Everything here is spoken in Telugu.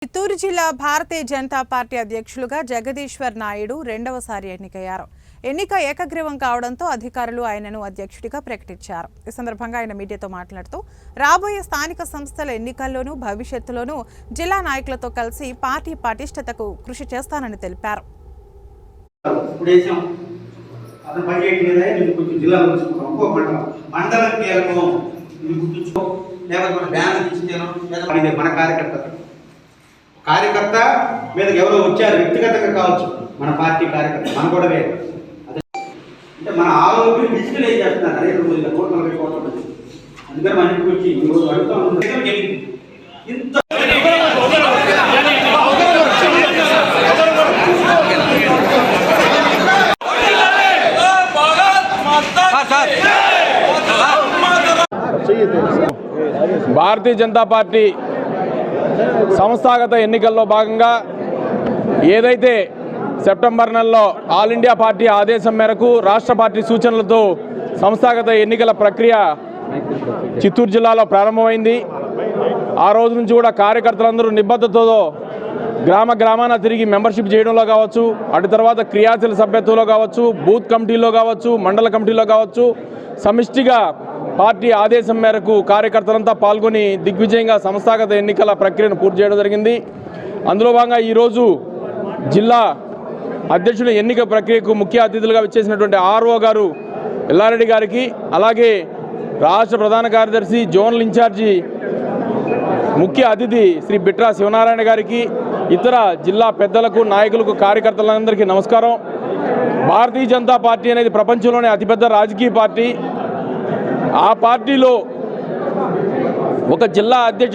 చిత్తూరు జిల్లా భారతీయ జనతా పార్టీ అధ్యక్షులుగా జగదీశ్వర్ నాయుడు రెండవసారి ఎన్నికయ్యారు. ఎన్నిక ఏకగ్రీవం కావడంతో అధికారులు ఆయనను అధ్యక్షుడిగా ప్రకటించారు. ఈ సందర్భంగా ఆయన మీడియాతో మాట్లాడుతూ రాబోయే స్థానిక సంస్థల ఎన్నికల్లోనూ భవిష్యత్తులోనూ జిల్లా నాయకులతో కలిసి పార్టీ పటిష్టతకు కృషి చేస్తానని తెలిపారు. కార్యకర్త మీదకి ఎవరో వచ్చారు, వ్యక్తిగతంగా కావచ్చు, మన పార్టీ కార్యకర్త మన కూడా వేరు. అంటే మన ఆలోచన డిజిటలైజ్ చేస్తున్నారు. నరేంద్ర మోదీ 140 కోట్ల మంది. అందుకని మన ఇంటికి వచ్చి ఈరోజు అడుగుతా ఇంత భారతీయ జనతా పార్టీ సంస్థాగత ఎన్నికల్లో భాగంగా ఏదైతే సెప్టెంబర్ నెలలో ఆల్ ఇండియా పార్టీ ఆదేశం మేరకు రాష్ట్ర పార్టీ సూచనలతో సంస్థాగత ఎన్నికల ప్రక్రియ చిత్తూరు జిల్లాలో ప్రారంభమైంది. ఆ రోజు నుంచి కూడా కార్యకర్తలందరూ నిబద్ధతతో గ్రామాన తిరిగి మెంబర్షిప్ చేయడంలో కావచ్చు, అటు తర్వాత క్రియాశీల సభ్యత్వంలో కావచ్చు, బూత్ కమిటీలో కావచ్చు, మండల కమిటీలో కావచ్చు, సమిష్టిగా పార్టీ ఆదేశం మేరకు కార్యకర్తలంతా పాల్గొని దిగ్విజయంగా సంస్థాగత ఎన్నికల ప్రక్రియను పూర్తి చేయడం జరిగింది. అందులో భాగంగా ఈరోజు జిల్లా అధ్యక్షుల ఎన్నిక ప్రక్రియకు ముఖ్య అతిథులుగా వచ్చేసినటువంటి ఆర్ఓ గారు ఎల్లారెడ్డి గారికి, అలాగే రాష్ట్ర ప్రధాన కార్యదర్శి జోనల్ ఇన్ఛార్జి ముఖ్య అతిథి శ్రీ బిట్రా శివనారాయణ గారికి, ఇతర జిల్లా పెద్దలకు, నాయకులకు, కార్యకర్తలందరికీ నమస్కారం. భారతీయ జనతా పార్టీ అనేది ప్రపంచంలోనే అతిపెద్ద రాజకీయ పార్టీ. ఆ పార్టీలో ఒక జిల్లా అధ్యక్షుడు